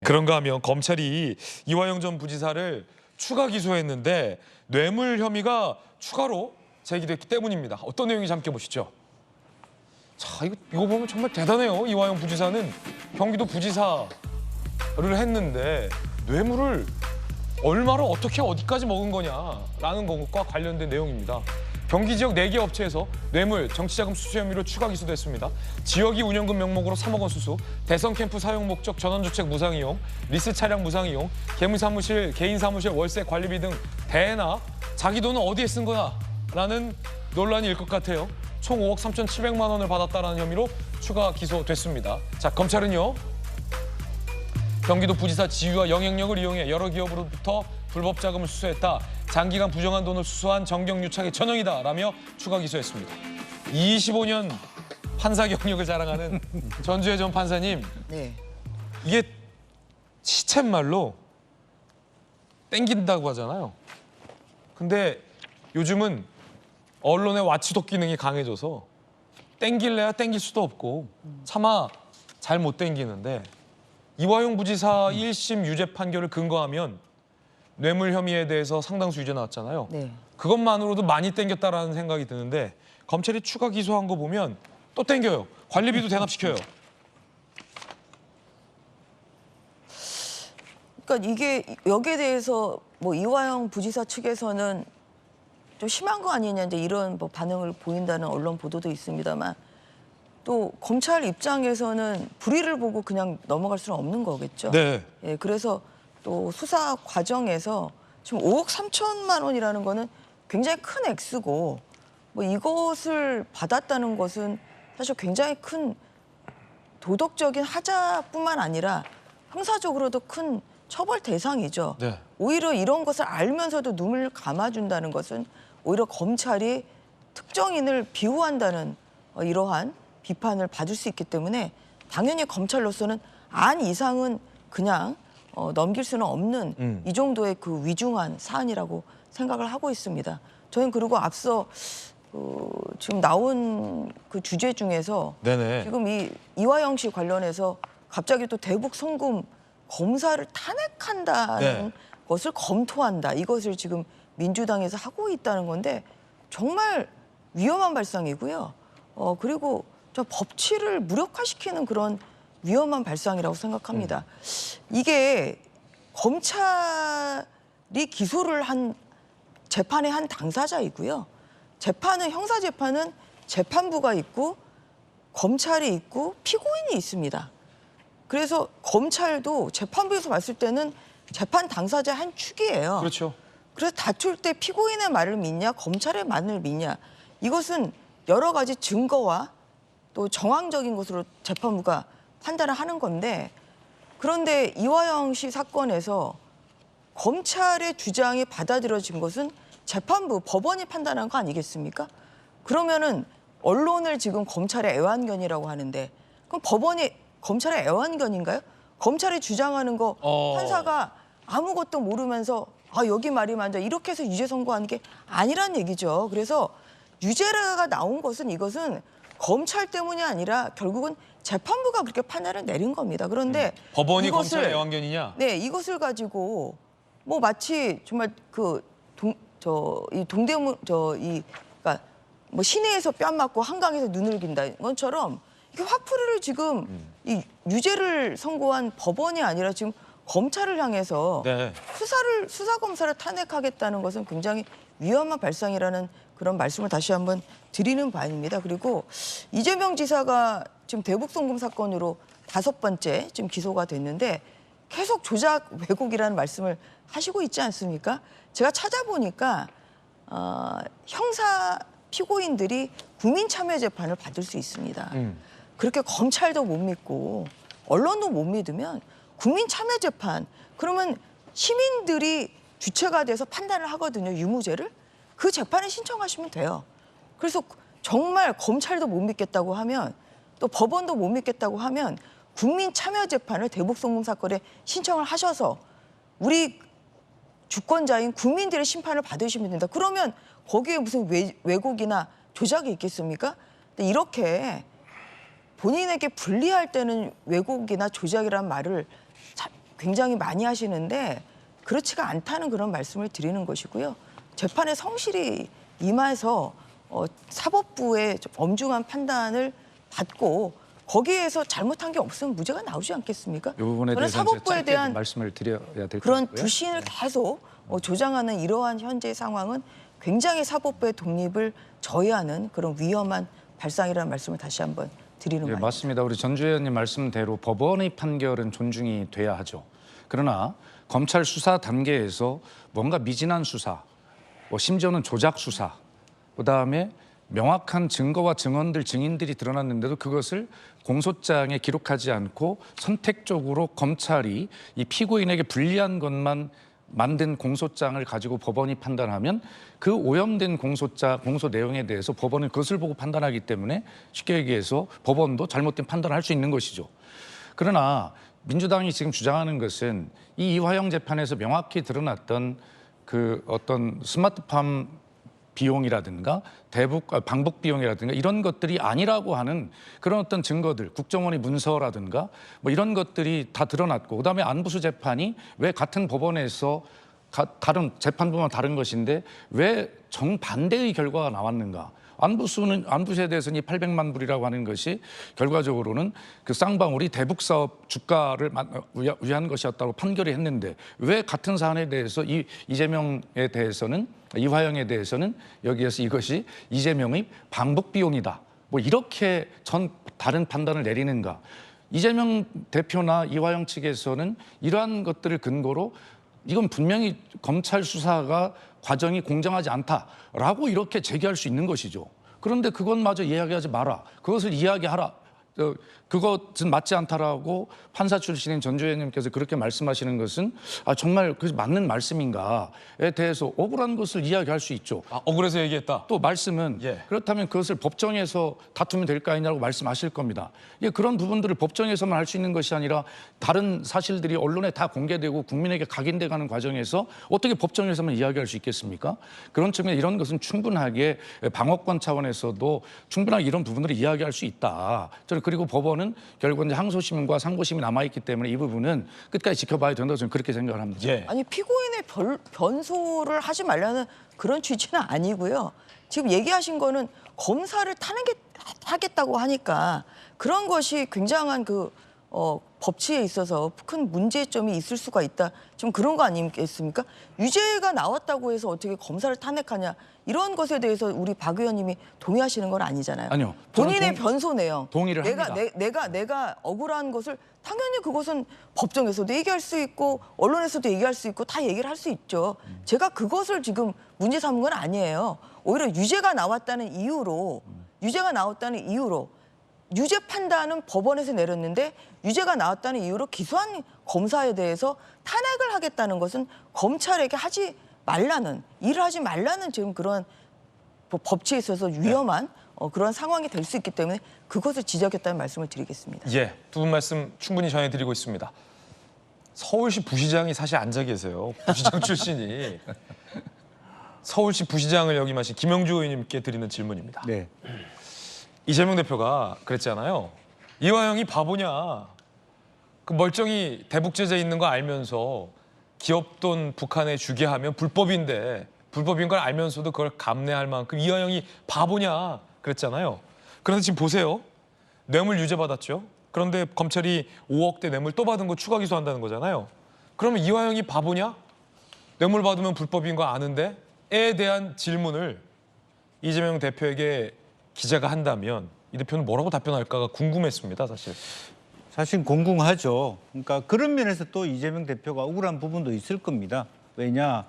그런가 하면 검찰이 이화영 전 부지사를 추가 기소했는데 뇌물 혐의가 추가로 제기됐기 때문입니다. 어떤 내용인지 함께 보시죠. 자, 이거 보면 정말 대단해요. 이화영 부지사는 경기도 부지사를 했는데 뇌물을 얼마로 어떻게 어디까지 먹은 거냐라는 것과 관련된 내용입니다. 경기 지역 4개 업체에서 뇌물, 정치자금 수수 혐의로 추가 기소됐습니다. 지역이 운영금 명목으로 3억 원 수수, 대선 캠프 사용 목적 전원주택 무상 이용, 리스 차량 무상 이용, 개무사무실, 개인 사무실 월세 관리비 등 대나 자기 돈은 어디에 쓴 거야라는 논란이 일 것 같아요. 총 5억 3,700만 원을 받았다는 혐의로 추가 기소됐습니다. 자, 검찰은요. 경기도 부지사 지위와 영향력을 이용해 여러 기업으로부터 불법 자금을 수수했다. 장기간 부정한 돈을 수수한 정경유착의 전형이다라며 추가 기소했습니다. 25년 판사 경력을 자랑하는 전주혜 전 판사님. 네. 이게 시쳇말로 땡긴다고 하잖아요. 근데 요즘은 언론의 와치독 기능이 강해져서 땡길래야 땡길 수도 없고 차마 잘 못 땡기는데 이화영 부지사 1심 유죄 판결을 근거하면 뇌물 혐의에 대해서 상당수 유죄 나왔잖아요. 네. 그것만으로도 많이 땡겼다라는 생각이 드는데 검찰이 추가 기소한 거 보면 또 땡겨요. 관리비도 대납시켜요. 그러니까 이게 여기에 대해서 뭐 이화영 부지사 측에서는 좀 심한 거 아니냐 이제 이런 뭐 반응을 보인다는 언론 보도도 있습니다만 또 검찰 입장에서는 불의를 보고 그냥 넘어갈 수는 없는 거겠죠. 네. 예, 그래서 또 수사 과정에서 지금 5억 3천만 원이라는 거는 굉장히 큰 액수고 뭐 이것을 받았다는 것은 사실 굉장히 큰 도덕적인 하자뿐만 아니라 형사적으로도 큰 처벌 대상이죠. 네. 오히려 이런 것을 알면서도 눈을 감아준다는 것은 오히려 검찰이 특정인을 비호한다는 이러한 비판을 받을 수 있기 때문에 당연히 검찰로서는 안 이상은 그냥 넘길 수는 없는 이 정도의 그 위중한 사안이라고 생각을 하고 있습니다. 저는 그리고 앞서 지금 나온 그 주제 중에서 네네. 지금 이 이화영 씨 관련해서 갑자기 또 대북 송금 검사를 탄핵한다는 네. 것을 검토한다. 이것을 지금 민주당에서 하고 있다는 건데 정말 위험한 발상이고요. 그리고 저 법치를 무력화시키는 그런 위험한 발상이라고 생각합니다. 이게 검찰이 기소를 한 재판의 한 당사자이고요. 재판은 형사재판은 재판부가 있고 검찰이 있고 피고인이 있습니다. 그래서 검찰도 재판부에서 봤을 때는 재판 당사자 한 축이에요. 그렇죠. 그래서 다툴 때 피고인의 말을 믿냐 검찰의 말을 믿냐 이것은 여러 가지 증거와 또 정황적인 것으로 재판부가 판단을 하는 건데 그런데 이화영 씨 사건에서 검찰의 주장이 받아들여진 것은 재판부, 법원이 판단한 거 아니겠습니까? 그러면은 언론을 지금 검찰의 애완견이라고 하는데 그럼 법원이 검찰의 애완견인가요? 검찰이 주장하는 거 판사가 아무것도 모르면서 여기 말이 맞아 이렇게 해서 유죄 선고하는 게 아니란 얘기죠. 그래서 유죄가 나온 것은 이것은 검찰 때문이 아니라 결국은 재판부가 그렇게 판단을 내린 겁니다. 그런데 법원이 검찰의 애완견이냐? 네, 이것을 가지고 뭐 마치 정말 이 동대문 그러니까 뭐 시내에서 뺨 맞고 한강에서 눈을 긴다 것처럼 이게 화풀이를 지금 이 유죄를 선고한 법원이 아니라 지금 검찰을 향해서 네. 수사 검사를 탄핵하겠다는 것은 굉장히 위험한 발상이라는 그런 말씀을 다시 한번 드리는 바입니다. 그리고 이재명 지사가 지금 대북 송금 사건으로 5번째 지금 기소가 됐는데 계속 조작 왜곡이라는 말씀을 하시고 있지 않습니까? 제가 찾아보니까 형사 피고인들이 국민참여재판을 받을 수 있습니다. 그렇게 검찰도 못 믿고 언론도 못 믿으면 국민참여재판 그러면 시민들이 주체가 돼서 판단을 하거든요. 유무죄를. 그 재판에 신청하시면 돼요. 그래서 정말 검찰도 못 믿겠다고 하면 또 법원도 못 믿겠다고 하면 국민참여재판을 대북송금 사건에 신청을 하셔서 우리 주권자인 국민들의 심판을 받으시면 된다. 그러면 거기에 무슨 왜곡이나 조작이 있겠습니까? 근데 이렇게 본인에게 불리할 때는 왜곡이나 조작이라는 말을 굉장히 많이 하시는데 그렇지가 않다는 그런 말씀을 드리는 것이고요. 재판에 성실히 임해서 사법부의 좀 엄중한 판단을 받고 거기에서 잘못한 게 없으면 무죄가 나오지 않겠습니까? 이 부분에 저는 대해서 사법부에 짧게 대한 말씀을 드려야 될 것 그런 같고요. 불신을 계속 조장하는 이러한 현재 상황은 굉장히 사법부의 독립을 저해하는 그런 위험한 발상이라는 말씀을 다시 한번 드리는 예, 바입니다. 맞습니다. 우리 전주 의원님 말씀대로 법원의 판결은 존중이 돼야 하죠. 그러나 검찰 수사 단계에서 뭔가 미진한 수사, 심지어는 조작 수사, 그다음에 명확한 증거와 증언들, 증인들이 드러났는데도 그것을 공소장에 기록하지 않고 선택적으로 검찰이 이 피고인에게 불리한 것만 만든 공소장을 가지고 법원이 판단하면 그 오염된 공소 내용에 대해서 법원은 그것을 보고 판단하기 때문에 쉽게 얘기해서 법원도 잘못된 판단을 할 수 있는 것이죠. 그러나 민주당이 지금 주장하는 것은 이 이화영 재판에서 명확히 드러났던 그 어떤 스마트팜 비용이라든가 방북 비용이라든가 이런 것들이 아니라고 하는 그런 어떤 증거들, 국정원의 문서라든가 뭐 이런 것들이 다 드러났고, 그다음에 안부수 재판이 왜 같은 법원에서 다른 재판부만 다른 것인데 왜 정반대의 결과가 나왔는가? 안부수에 대해서는 이 800만 불이라고 하는 것이 결과적으로는 그 쌍방울이 대북 사업 주가를 위한 것이었다고 판결을 했는데 왜 같은 사안에 대해서 이재명에 대해서는 이화영에 대해서는 여기에서 이것이 이재명의 방북 비용이다. 뭐 이렇게 다른 판단을 내리는가? 이재명 대표나 이화영 측에서는 이러한 것들을 근거로 이건 분명히 검찰 수사가 과정이 공정하지 않다라고 이렇게 제기할 수 있는 것이죠. 그런데 그것마저 이야기하지 마라. 그것을 이야기하라. 그것은 맞지 않다라고 판사 출신인 전주 의원님께서 그렇게 말씀하시는 것은 정말 그 맞는 말씀인가에 대해서 억울한 것을 이야기할 수 있죠. 억울해서 얘기했다. 또 말씀은 그렇다면 그것을 법정에서 다투면 될 거 아니냐고 말씀하실 겁니다. 그런 부분들을 법정에서만 할 수 있는 것이 아니라 다른 사실들이 언론에 다 공개되고 국민에게 각인돼 가는 과정에서 어떻게 법정에서만 이야기할 수 있겠습니까? 그런 측면에 이런 것은 충분하게 방어권 차원에서도 충분하게 이런 부분들을 이야기할 수 있다. 저는 그리고 법원은 결국 이제 항소심과 상고심이 남아있기 때문에 이 부분은 끝까지 지켜봐야 된다고 저는 그렇게 생각을 합니다. 아니 피고인의 변소를 하지 말라는 그런 취지는 아니고요. 지금 얘기하신 거는 검사를 하겠다고 하니까 그런 것이 굉장한 법치에 있어서 큰 문제점이 있을 수가 있다. 좀 그런 거 아니겠습니까? 유죄가 나왔다고 해서 어떻게 검사를 탄핵하냐. 이런 것에 대해서 우리 박 의원님이 동의하시는 건 아니잖아요. 아니요. 본인의 변소 내용. 동의를 합니다. 내가 억울한 것을 당연히 그것은 법정에서도 얘기할 수 있고 언론에서도 얘기할 수 있고 다 얘기를 할 수 있죠. 제가 그것을 지금 문제 삼은 건 아니에요. 오히려 유죄가 나왔다는 이유로 유죄 판단은 법원에서 내렸는데 유죄가 나왔다는 이유로 기소한 검사에 대해서 탄핵을 하겠다는 것은 검찰에게 일을 하지 말라는 지금 그런 법치에 있어서 위험한 그런 상황이 될 수 있기 때문에 그것을 지적했다는 말씀을 드리겠습니다. 두 분 말씀 충분히 전해드리고 있습니다. 서울시 부시장이 사실 앉아 계세요. 부시장 출신이. 서울시 부시장을 역임하신 김영주 의원님께 드리는 질문입니다. 네. 이재명 대표가 그랬잖아요. 이화영이 바보냐. 그 멀쩡히 대북 제재 있는 거 알면서 기업 돈 북한에 주게 하면 불법인 걸 알면서도 그걸 감내할 만큼 이화영이 바보냐 그랬잖아요. 그런데 지금 보세요. 뇌물 유죄 받았죠. 그런데 검찰이 5억대 뇌물 또 받은 거 추가 기소한다는 거잖아요. 그러면 이화영이 바보냐? 뇌물 받으면 불법인 거 아는데? 에 대한 질문을 이재명 대표에게 기자가 한다면 이 대표는 뭐라고 답변할까가 궁금했습니다, 사실. 사실 공공하죠. 그러니까 그런 면에서 또 이재명 대표가 억울한 부분도 있을 겁니다. 왜냐?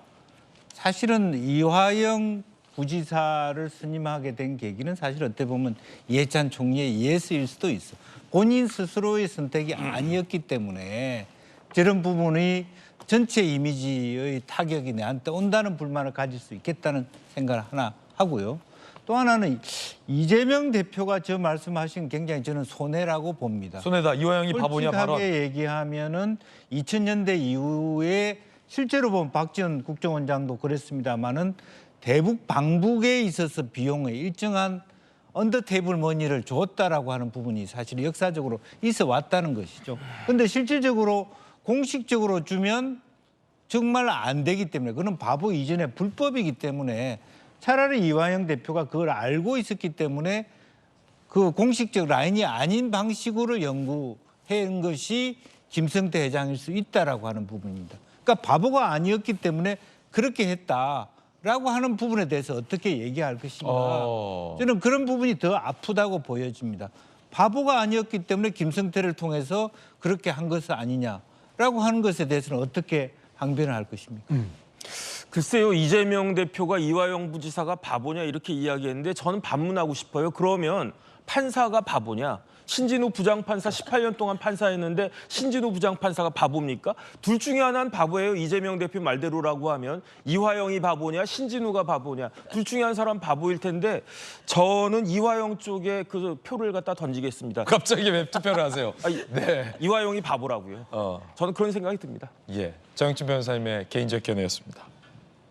사실은 이화영 부지사를 선임하게 된 계기는 사실 어떻게 보면 이해찬 총리의 예스일 수도 있어. 본인 스스로의 선택이 아니었기 때문에 저런 부분이 전체 이미지의 타격이 내한테 온다는 불만을 가질 수 있겠다는 생각을 하나 하고요. 또 하나는 이재명 대표가 저 말씀하신 굉장히 저는 손해라고 봅니다. 손해다. 이화영이 바보냐 발언. 솔직하게 얘기하면은 2000년대 이후에 실제로 보면 박지원 국정원장도 그랬습니다마는 대북 방북에 있어서 비용의 일정한 언더테이블 머니를 줬다라고 하는 부분이 사실 역사적으로 있어 왔다는 것이죠. 그런데 실질적으로 공식적으로 주면 정말 안 되기 때문에 그는 바보 이전에 불법이기 때문에 차라리 이화영 대표가 그걸 알고 있었기 때문에 그 공식적 라인이 아닌 방식으로 연구한 것이 김성태 회장일 수 있다라고 하는 부분입니다. 그러니까 바보가 아니었기 때문에 그렇게 했다라고 하는 부분에 대해서 어떻게 얘기할 것인가. 저는 그런 부분이 더 아프다고 보여집니다. 바보가 아니었기 때문에 김성태를 통해서 그렇게 한 것은 아니냐라고 하는 것에 대해서는 어떻게 항변을 할 것입니까? 글쎄요, 이재명 대표가 이화영 부지사가 바보냐 이렇게 이야기했는데 저는 반문하고 싶어요. 그러면 판사가 바보냐? 신진우 부장판사 18년 동안 판사했는데 신진우 부장판사가 바보입니까? 둘 중에 하나는 바보예요. 이재명 대표 말대로라고 하면 이화영이 바보냐 신진우가 바보냐. 둘 중에 한 사람 바보일 텐데 저는 이화영 쪽에 그 표를 갖다 던지겠습니다. 갑자기 왜 투표를 하세요? 네. 이화영이 바보라고요. 저는 그런 생각이 듭니다. 예, 정영진 변호사님의 개인적 견해였습니다.